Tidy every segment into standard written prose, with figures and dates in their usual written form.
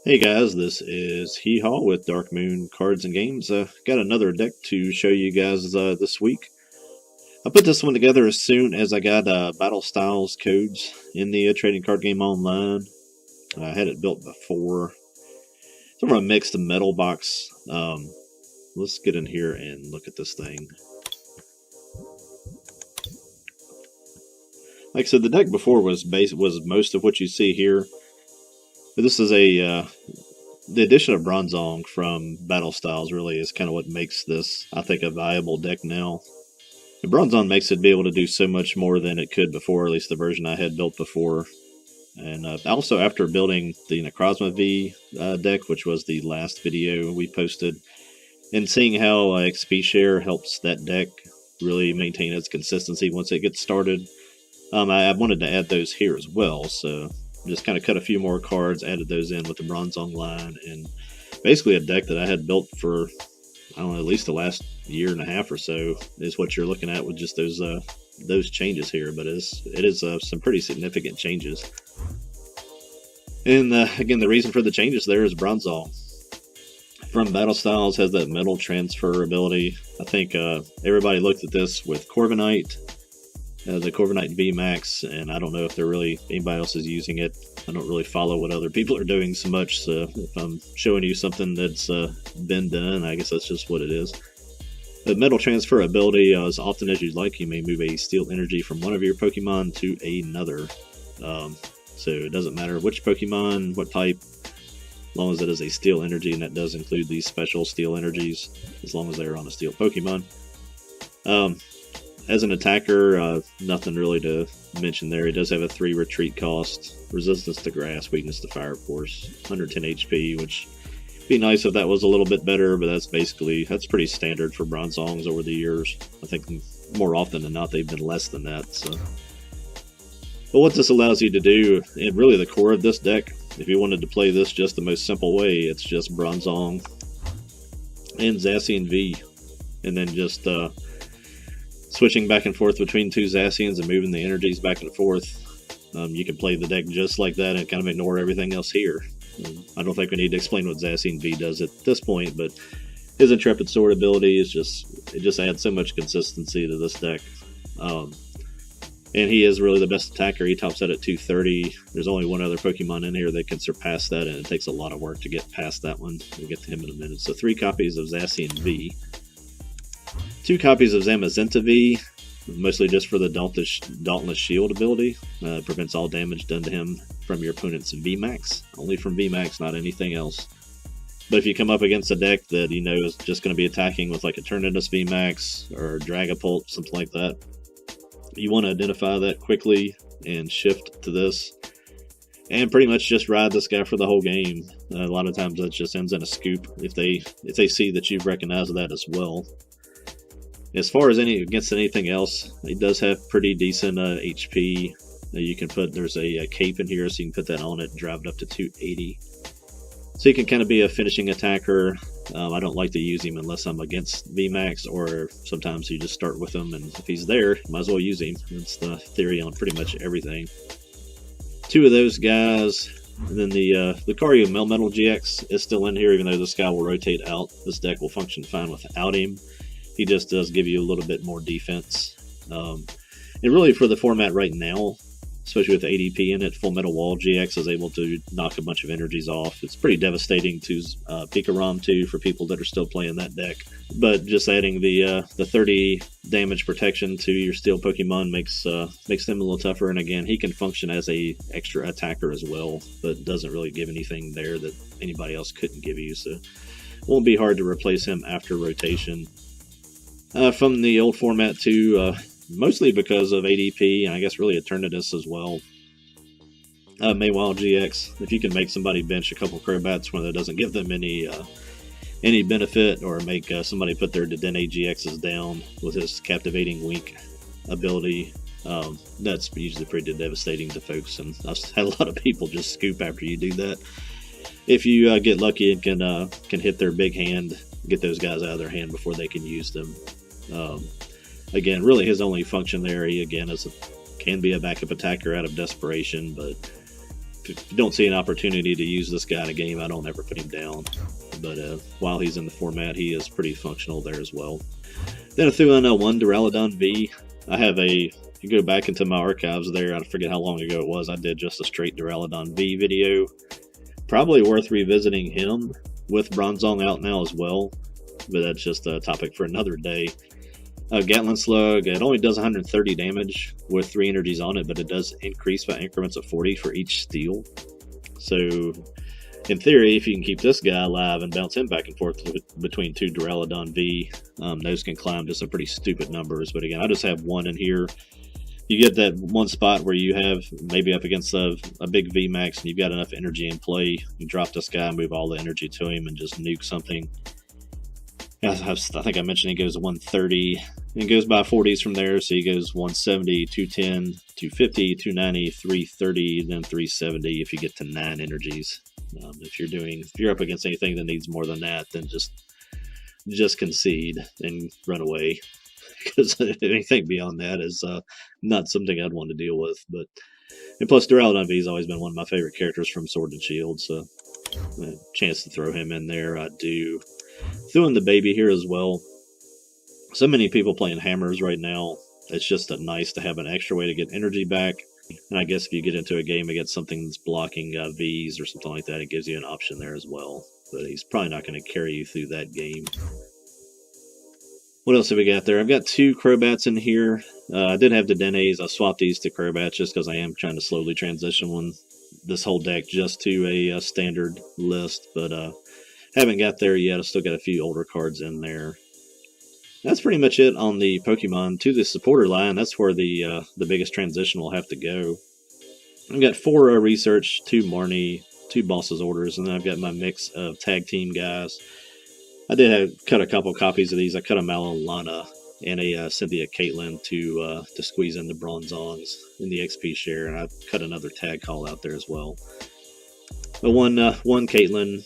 Hey guys, this is Hee-Haw with Dark Moon Cards and Games. Got another deck to show you guys this week. I put this one together as soon as I got Battle Styles codes in the trading card game online. I had it built before. Sort of a mixed metal box. Let's get in here and look at this thing. Like I said, the deck before was most of what you see here. But this is the addition of Bronzong from Battle Styles really is kind of what makes this, I think, a viable deck now. And Bronzong makes it be able to do so much more than it could before, at least the version I had built before. And also after building the Necrozma V deck, which was the last video we posted, and seeing how XP share helps that deck really maintain its consistency once it gets started, I wanted to add those here as well, so just kind of cut a few more cards, added those in with the Bronzong line, and basically a deck that I had built for, I don't know, at least the last year and a half or so is what you're looking at with just those changes here. But it is some pretty significant changes. And again, the reason for the changes there is Bronzong from Battle Styles has that metal transfer ability. I think everybody looked at this with Corviknight. The Corviknight VMAX, and I don't know if anybody else is using it. I don't really follow what other people are doing so much, so if I'm showing you something that's been done, I guess that's just what it is. The metal transfer ability, as often as you'd like, you may move a steel energy from one of your Pokemon to another. So it doesn't matter which Pokemon, what type, as long as it is a steel energy, and that does include these special steel energies, as long as they're on a steel Pokemon. As an attacker, nothing really to mention there. It does have a 3 retreat cost, resistance to grass, weakness to fire, of course, 110 HP, which would be nice if that was a little bit better, but that's pretty standard for Bronzongs over the years. I think more often than not they've been less than that. So, but what this allows you to do, and really the core of this deck, if you wanted to play this just the most simple way, it's just Bronzong and Zacian V, and then just switching back and forth between two Zacians and moving the energies back and forth. You can play the deck just like that and kind of ignore everything else here. I don't think we need to explain what Zacian V does at this point, but his Intrepid Sword ability is it just adds so much consistency to this deck. And he is really the best attacker. He tops out at 230. There's only one other Pokemon in here that can surpass that, and it takes a lot of work to get past that one. We'll get to him in a minute. So 3 copies of Zacian V. 2 copies of Zamazenta V, mostly just for the Dauntless Shield ability. Prevents all damage done to him from your opponent's VMAX. Only from VMAX, not anything else. But if you come up against a deck that you know is just going to be attacking with like a Eternatus VMAX or Dragapult, something like that, you want to identify that quickly and shift to this. And pretty much just ride this guy for the whole game. A lot of times that just ends in a scoop if they see that you've recognized that as well. As far as against anything else, he does have pretty decent HP. You can there's a cape in here, so you can put that on it and drive it up to 280. So you can kind of be a finishing attacker. I don't like to use him unless I'm against VMAX, or sometimes you just start with him, and if he's there, you might as well use him. That's the theory on pretty much everything. 2 of those guys, and then the Lucario Melmetal GX is still in here, even though this guy will rotate out. This deck will function fine without him. He just does give you a little bit more defense. And really for the format right now, especially with ADP in it, Full Metal Wall GX is able to knock a bunch of energies off. It's pretty devastating to Pikarom too for people that are still playing that deck. But just adding the 30 damage protection to your steel Pokemon makes them a little tougher. And again, he can function as a extra attacker as well, but doesn't really give anything there that anybody else couldn't give you. So it won't be hard to replace him after rotation. From the old format too, mostly because of ADP, and I guess really Eternatus as well. Maywild GX, if you can make somebody bench a couple Crobats when that doesn't give them any benefit, or make somebody put their Dedenne GXs down with his Captivating Wink ability, that's usually pretty devastating to folks, and I've had a lot of people just scoop after you do that. If you get lucky and can hit their big hand, get those guys out of their hand before they can use them. Again, really his only function there, he again can be a backup attacker out of desperation, but if you don't see an opportunity to use this guy in a game, I don't ever put him down. But while he's in the format, he is pretty functional there as well. Then I threw in one Duraludon V. I have a, you go back into my archives there, I forget how long ago it was, I did just a straight Duraludon V video. Probably worth revisiting him with Bronzong out now as well, but that's just a topic for another day. Gatling Slug, it only does 130 damage with 3 energies on it, but it does increase by increments of 40 for each steal. So, in theory, if you can keep this guy alive and bounce him back and forth between 2 Duraludon V, those can climb to some pretty stupid numbers. But again, I just have one in here. You get that one spot where you have maybe up against a big VMAX and you've got enough energy in play. You drop this guy, move all the energy to him, and just nuke something. I think I mentioned he goes 130 and goes by 40s from there. So he goes 170, 210, 250, 290, 330, then 370 if you get to 9 energies. If you're up against anything that needs more than that, then just concede and run away. Because anything beyond that is not something I'd want to deal with. And plus, Duraludon V has always been one of my favorite characters from Sword and Shield, so a chance to throw him in there, I do. Threw in the baby here as well. So many people playing hammers right now. It's just nice to have an extra way to get energy back. And I guess if you get into a game against something that's blocking Vs or something like that, it gives you an option there as well. But he's probably not going to carry you through that game. What else have we got there? I've got 2 Crobats in here. I did have the Denes. I swapped these to Crobats just because I am trying to slowly transition this whole deck just to a standard list. But haven't got there yet. I've still got a few older cards in there. That's pretty much it on the Pokemon. To the supporter line, that's where the biggest transition will have to go. I've got 4 research, 2 Marnie, 2 bosses orders, and then I've got my mix of tag team guys. I did cut a couple copies of these. I cut a Mallow Lana and a Cynthia Caitlin to squeeze in the Bronzongs in the XP share, and I cut another tag call out there as well. But one Caitlin,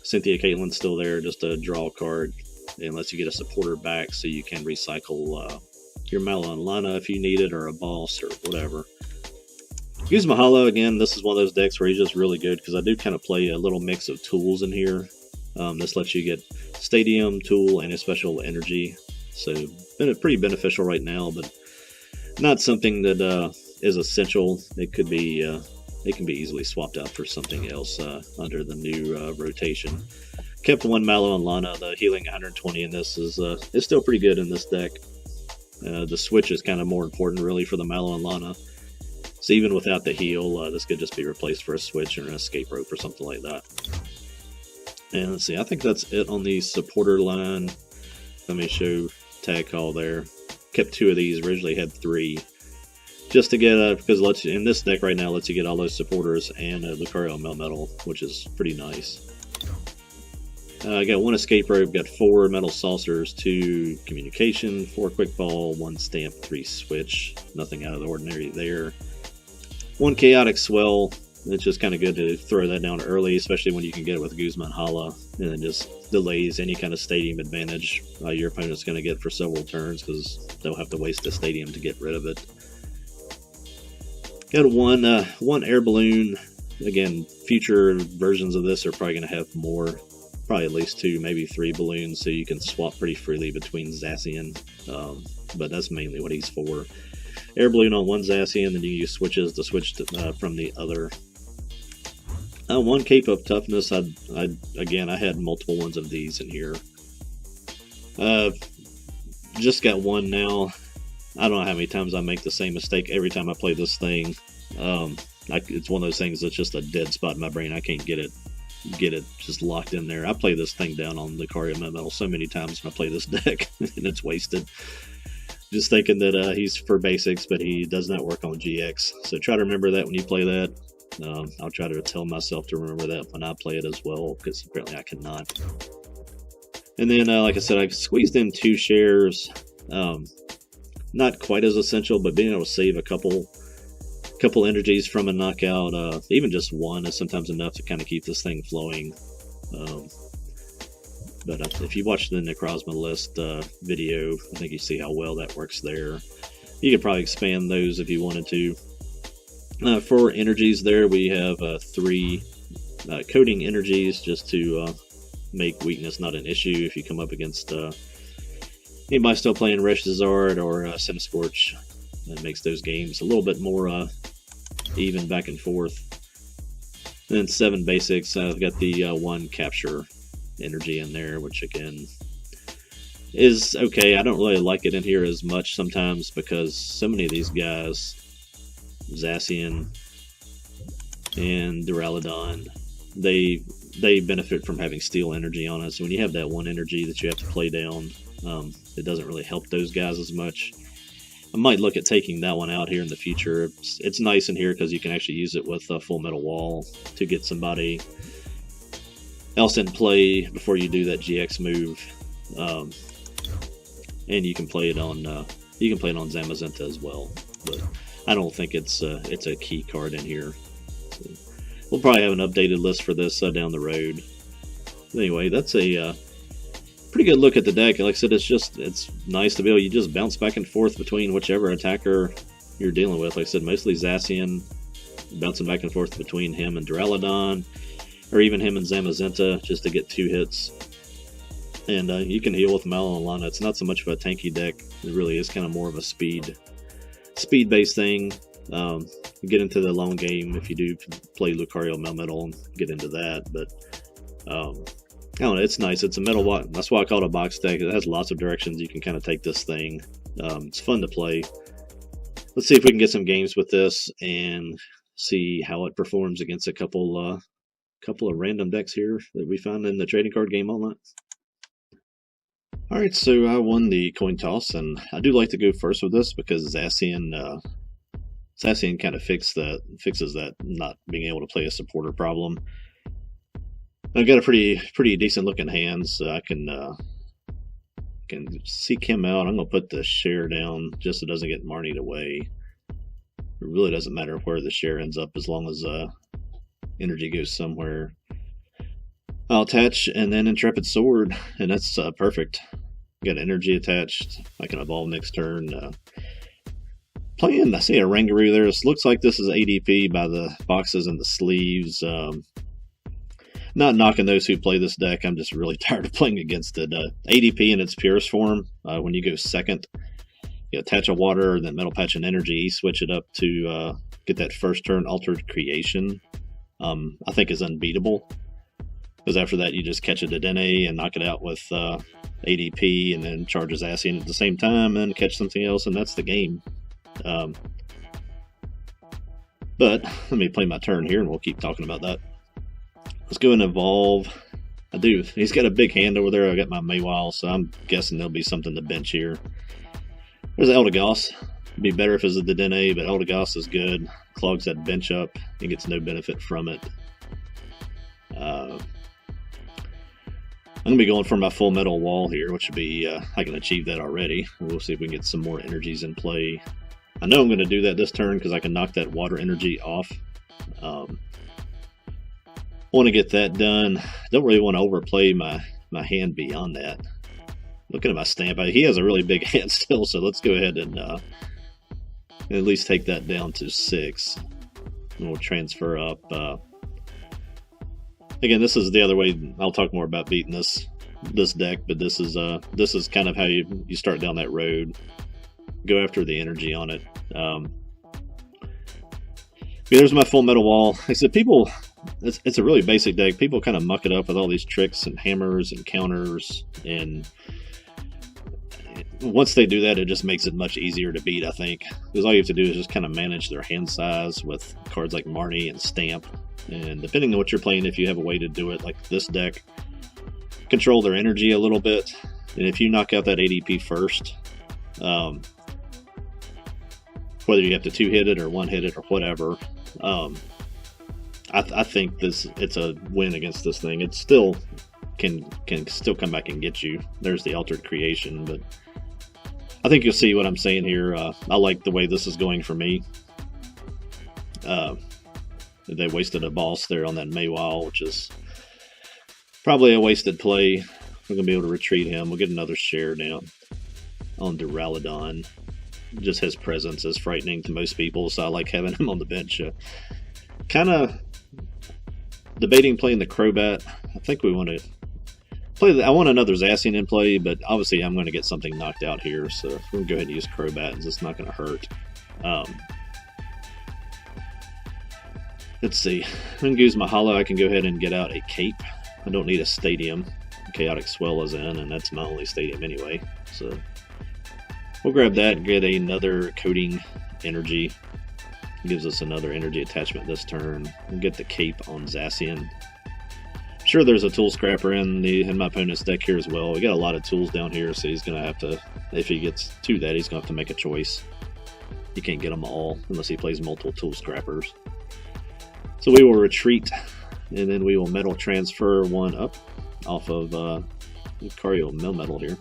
Cynthia Caitlin's still there, just a draw card. Unless you get a supporter back, so you can recycle your Mallow and Lana if you need it, or a boss, or whatever. Use Mahalo again. This is one of those decks where he's just really good, because I do kind of play a little mix of tools in here. This lets you get Stadium, Tool, and a special energy. So, been pretty beneficial right now, but not something that is essential. It can be easily swapped out for something else under the new rotation. Kept one Mallow and Lana. The healing 120 in this is still pretty good in this deck. The switch is kind of more important, really, for the Mallow and Lana. So even without the heal, this could just be replaced for a switch or an escape rope or something like that. And let's see, I think that's it on the supporter line. Let me show tag call there. Kept 2 of these, originally had 3. Just to get, because it lets you, in this deck right now, lets you get all those supporters and Lucario Melmetal, which is pretty nice. I got 1 escape rope, got 4 metal saucers, 2 communication, 4 quick ball, 1 stamp, 3 switch. Nothing out of the ordinary there. 1 chaotic swell. It's just kind of good to throw that down early, especially when you can get it with Guzma and Hala, and it just delays any kind of stadium advantage your opponent's going to get for several turns, because they'll have to waste the stadium to get rid of it. Got one air balloon. Again, future versions of this are probably going to have more. Probably at least 2, maybe 3 balloons, so you can swap pretty freely between Zacian, but that's mainly what he's for. Air balloon on one Zacian, then you use switches to switch from the other. 1 Cape of Toughness. I had multiple ones of these in here. Just got 1 now. I don't know how many times I make the same mistake every time I play this thing. It's one of those things that's just a dead spot in my brain. I can't get it just locked in there. I play this thing down on Lucario Melmetal so many times when I play this deck, and it's wasted. Just thinking that he's for basics, but he does not work on GX. So try to remember that when you play that. I'll try to tell myself to remember that when I play it as well, because apparently I cannot. And then, like I said, I squeezed in 2 shares. Not quite as essential, but being able to save a couple energies from a knockout, even just 1 is sometimes enough to kind of keep this thing flowing. But if you watch the Necrozma list video, I think you see how well that works there. You could probably expand those if you wanted to. For energies there, we have 3 coding energies just to make weakness not an issue if you come up against anybody still playing Resh Zard or Cinescorch. That makes those games a little bit more even back and forth. And then 7 basics. I've got the 1 capture energy in there, which again is okay. I don't really like it in here as much sometimes because so many of these guys, Zacian and Duraludon, they benefit from having steel energy on it. So when you have that 1 energy that you have to play down, it doesn't really help those guys as much. I might look at taking that one out here in the future. It's nice in here because you can actually use it with a Full Metal Wall to get somebody else in play before you do that GX move, and you can play it on Zamazenta as well. But I don't think it's a key card in here. So we'll probably have an updated list for this down the road. Anyway, that's a pretty good look at the deck. Like I said, it's nice to be able to just bounce back and forth between whichever attacker you're dealing with. Like I said, mostly Zacian, bouncing back and forth between him and Duraludon, or even him and Zamazenta, just to get 2 hits. And you can heal with Malolana. It's not so much of a tanky deck. It really is kind of more of a speed-based thing. Get into the long game if you do play Lucario Melmetal and get into that. But I don't know, it's nice. It's a metal box. That's why I call it a box deck. It has lots of directions you can kind of take this thing. It's fun to play. Let's see if we can get some games with this and see how it performs against a couple of random decks here that we found in the trading card game online. Alright, so I won the coin toss, and I do like to go first with this because Zacian kind of fixes that not being able to play a supporter problem. I've got a pretty decent looking hand, so I can seek him out. I'm gonna put the share down just so it doesn't get Marnied away. It really doesn't matter where the share ends up as long as energy goes somewhere. I'll attach and then Intrepid Sword, and that's perfect. Got energy attached. I can evolve next turn. I see a Rangaroo there. This looks like this is ADP by the boxes and the sleeves. Not knocking those who play this deck. I'm just really tired of playing against it. ADP in its purest form, when you go second, you attach a water, then Metal Patch and energy, switch it up to get that first turn Altered Creation. I think is unbeatable. Because after that, you just catch a Dedenne and knock it out with ADP, and then charge his ass in at the same time, and catch something else, and that's the game. But let me play my turn here, and we'll keep talking about that. Let's go and evolve. I do. He's got a big hand over there. I got my Mawile, so I'm guessing there'll be something to bench here. There's Eldegoss. It'd be better if it was a Dedenne, but Eldegoss is good. Clogs that bench up. He gets no benefit from it. I'm going to be going for my Full Metal Wall here, which would be, I can achieve that already. We'll see if we can get some more energies in play. I know I'm going to do that this turn because I can knock that water energy off. Want to get that done. Don't really want to overplay my hand beyond that. Looking at my stamp, he has a really big hand still, so let's go ahead and at least take that down to 6. And we'll transfer up. Again, this is the other way. I'll talk more about beating this deck, but this is kind of how you start down that road. Go after the energy on it. There's my Full Metal Wall. Like I said, it's a really basic deck. People kind of muck it up with all these tricks and hammers and counters, and once they do that, it just makes it much easier to beat, I think. Because all you have to do is just kind of manage their hand size with cards like Marnie and Stamp. And depending on what you're playing, if you have a way to do it like this deck, control their energy a little bit. And if you knock out that ADP first, whether you have to 2-hit it or 1-hit it or whatever, I think it's a win against this thing. It still can still come back and get you. There's the Altered Creation, but I think you'll see what I'm saying here. I like the way this is going for me. They wasted a boss there on that Mawile, which is probably a wasted play. We're going to be able to retreat him. We'll get another share down on Duraludon. just his presence is frightening to most people, so I like having him on the bench. Kind of debating playing the Crobat. I think we want to play. I want another Zacian in play, but obviously I'm going to get something knocked out here, so we're going to go ahead and use Crobat. It's not going to hurt. Let's see. I'm going to use my Holo. I can go ahead and get out a Cape. I don't need a Stadium. Chaotic Swell is in, and that's my only Stadium anyway. So we'll grab that and get another Coding Energy. Gives us another energy attachment this turn. We'll get the Cape on Zacian. Sure, there's a Tool Scrapper in my opponent's deck here as well. We got a lot of tools down here, so he's going to have to, if he gets to that, he's going to have to make a choice. He can't get them all unless he plays multiple Tool Scrappers. So we will retreat, and then we will Metal Transfer one up off of Lucario Melmetal here.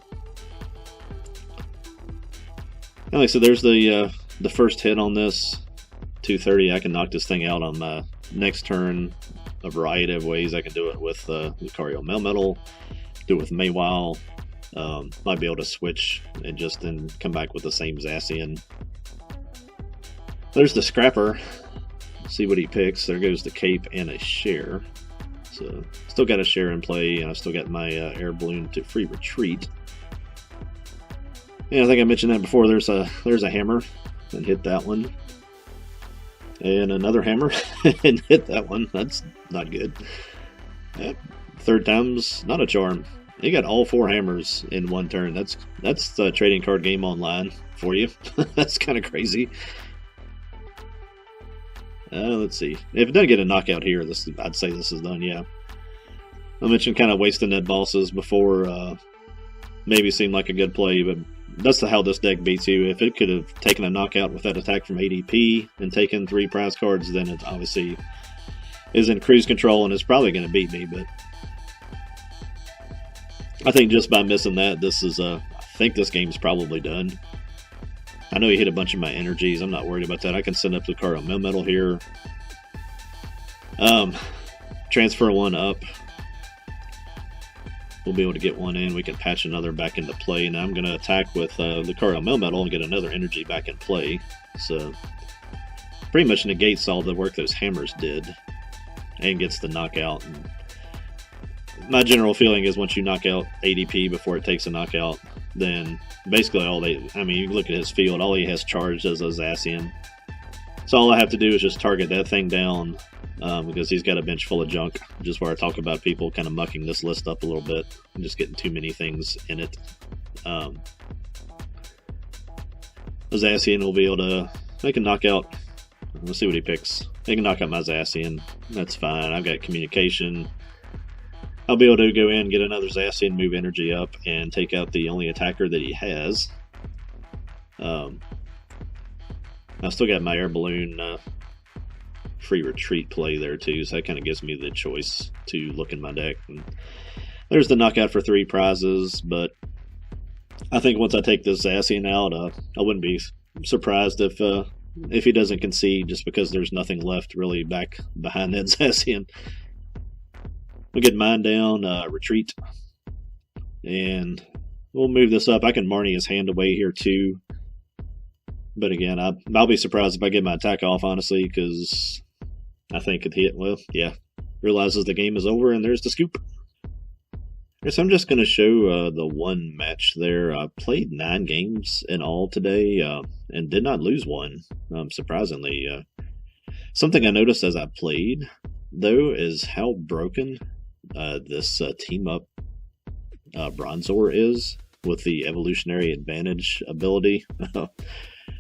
And like I said, there's the first hit on this. 230, I can knock this thing out on my next turn a variety of ways. I can do it with Lucario Melmetal, do it with Mawile, might be able to switch and just then come back with the same Zacian. There's the Scrapper. See what he picks. There goes the Cape and a Share. So still got a Share in play, and I still got my Air Balloon to free retreat. And I think I mentioned that before. There's a Hammer, and hit that one. And another Hammer, and hit that one. That's not good. Third time's not a charm. You got all 4 hammers in one turn. That's the trading card game online for you. That's kind of crazy. Let's see. If it doesn't get a knockout here, I'd say this is done, yeah. I mentioned kind of wasting net bosses before. Maybe seemed like a good play, but that's how this deck beats you. If it could have taken a knockout with that attack from ADP and taken 3 prize cards, then it obviously is in cruise control and it's probably going to beat me. But I think just by missing that, I think this game's probably done. I know he hit a bunch of my energies. I'm not worried about that. I can send up Lucario Melmetal here. Transfer one up. We'll be able to get one in. We can patch another back into play. Now I'm going to attack with Lucario Melmetal and get another energy back in play. So pretty much negates all the work those hammers did and gets the knockout. And my general feeling is once you knock out ADP before it takes a knockout, then basically you look at his field, all he has charged is a Zacian. So all I have to do is just target that thing down because he's got a bench full of junk, just where I talk about people kind of mucking this list up a little bit and just getting too many things in it. The Zacian will be able to make a knockout. Let's see what he picks. He can knock out my Zacian. That's fine. I've got communication. I'll be able to go in, get another Zacian, move energy up, and take out the only attacker that he has. I've still got my Air Balloon free retreat play there too, so that kind of gives me the choice to look in my deck. And there's the knockout for 3 prizes, but I think once I take this Zacian out, I wouldn't be surprised if he doesn't concede, just because there's nothing left really back behind that Zacian. We'll get mine down, retreat, and we'll move this up. I can Marnie his hand away here too, but again, I'll be surprised if I get my attack off, honestly, because I think realizes the game is over, and there's the scoop. So I'm just going to show the one match there. I played 9 games in all today, and did not lose one, surprisingly. Something I noticed as I played, though, is how broken this team-up Bronzor is with the evolutionary advantage ability.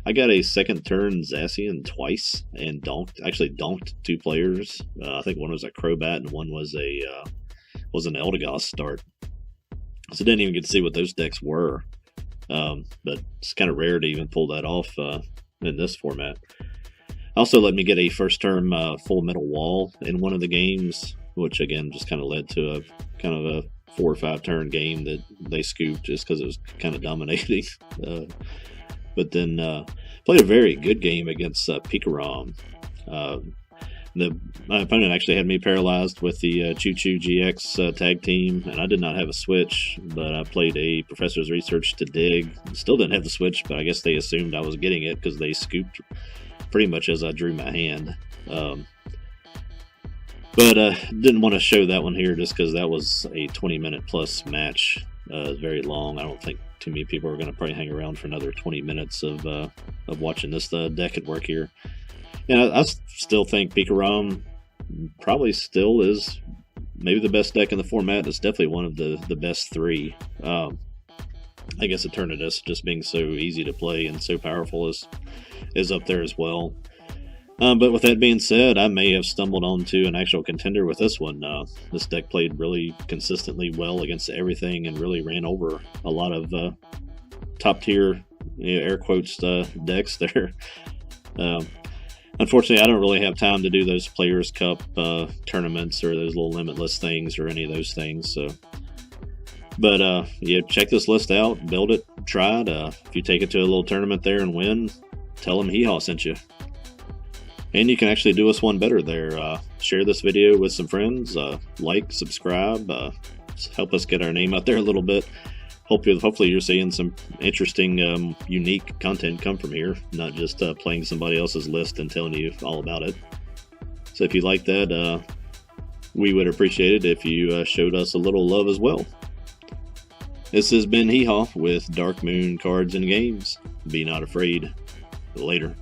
I got a second turn Zacian twice and donked 2 players. I think one was a Crobat and one was an Eldegoss start. So I didn't even get to see what those decks were. But it's kind of rare to even pull that off in this format. Also let me get a first term full metal wall in one of the games, which again just kind of led to a 4 or 5 turn game that they scooped just because it was kind of dominating. But then played a very good game against Pikarom. My opponent actually had me paralyzed with the Choo Choo GX tag team, and I did not have a switch, but I played a Professor's Research to dig. Still didn't have the switch, but I guess they assumed I was getting it because they scooped pretty much as I drew my hand. But didn't want to show that one here just because that was a 20-minute plus match. Very long. I don't think too many people are going to probably hang around for another 20 minutes of watching this deck at work here. And I still think Pikarom probably still is maybe the best deck in the format. It's definitely one of the best three. I guess Eternatus just being so easy to play and so powerful is up there as well. But with that being said, I may have stumbled onto an actual contender with this one. This deck played really consistently well against everything and really ran over a lot of top tier, air quotes, decks there. Unfortunately, I don't really have time to do those Players' Cup tournaments or those little limitless things or any of those things. But yeah, check this list out, build it, try it. If you take it to a little tournament there and win, tell them Hee-Haw sent you. And you can actually do us one better there. Share this video with some friends, like, subscribe, help us get our name out there a little bit. Hopefully you're seeing some interesting, unique content come from here, not just playing somebody else's list and telling you all about it. So if you like that, we would appreciate it if you showed us a little love as well. This has been Hee-Haw with Dark Moon Cards and Games. Be not afraid. Later.